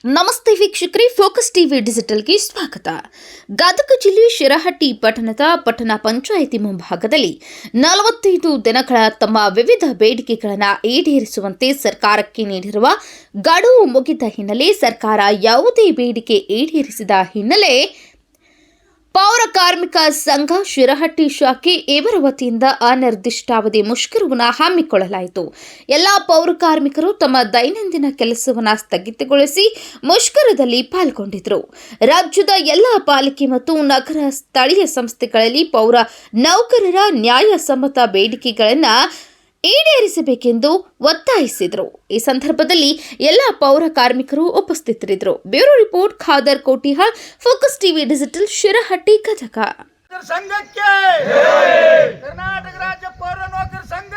ನಮಸ್ತೆ ವೀಕ್ಷಕರೇ, focus TV ಡಿಜಿಟಲ್ಗೆ ಸ್ವಾಗತ. ಗದಗ ಜಿಲ್ಲೆ ಶಿರಹಟ್ಟಿ ಪಟ್ಟಣದ ಪಟ್ಟಣ ಪಂಚಾಯಿತಿ ಮುಂಭಾಗದಲ್ಲಿ 45 ದಿನಗಳ ತಮ್ಮ ವಿವಿಧ ಬೇಡಿಕೆಗಳನ್ನು ಈಡೇರಿಸುವಂತೆ ಸರ್ಕಾರಕ್ಕೆ ನೀಡಿರುವ ಗಡುವು ಮುಗಿದ ಹಿನ್ನೆಲೆ ಸರ್ಕಾರ ಯಾವುದೇ ಬೇಡಿಕೆ ಈಡೇರಿಸಿದ ಹಿನ್ನೆಲೆ ಪೌರ ಕಾರ್ಮಿಕ ಸಂಘ ಶಿರಹಟ್ಟಿ ಶಾಖೆ ಇವರ ವತಿಯಿಂದ ಅನಿರ್ದಿಷ್ಟಾವಧಿ ಮುಷ್ಕರವನ್ನು ಹಮ್ಮಿಕೊಳ್ಳಲಾಯಿತು. ಎಲ್ಲ ಪೌರ ಕಾರ್ಮಿಕರು ತಮ್ಮ ದೈನಂದಿನ ಕೆಲಸವನ್ನು ಸ್ಥಗಿತಗೊಳಿಸಿ ಮುಷ್ಕರದಲ್ಲಿ ಪಾಲ್ಗೊಂಡಿದ್ದರು. ರಾಜ್ಯದ ಎಲ್ಲ ಪಾಲಿಕೆ ಮತ್ತು ನಗರ ಸ್ಥಳೀಯ ಸಂಸ್ಥೆಗಳಲ್ಲಿ ಪೌರ ನೌಕರರ ನ್ಯಾಯಸಮ್ಮತ ಬೇಡಿಕೆಗಳನ್ನು ಈಡೇರಿಸಬೇಕೆಂದು ಒತ್ತಾಯಿಸಿದರು. ಈ ಸಂದರ್ಭದಲ್ಲಿ ಎಲ್ಲ ಪೌರ ಕಾರ್ಮಿಕರು ಉಪಸ್ಥಿತರಿದ್ದರು. Bureau report Khadar Kotihal, focus TV digital, Shirahatti, Gadag. ಸಂಘಕ್ಕೆ ಕರ್ನಾಟಕ ರಾಜ್ಯ ಪೌರ ನೌಕರ ಸಂಘ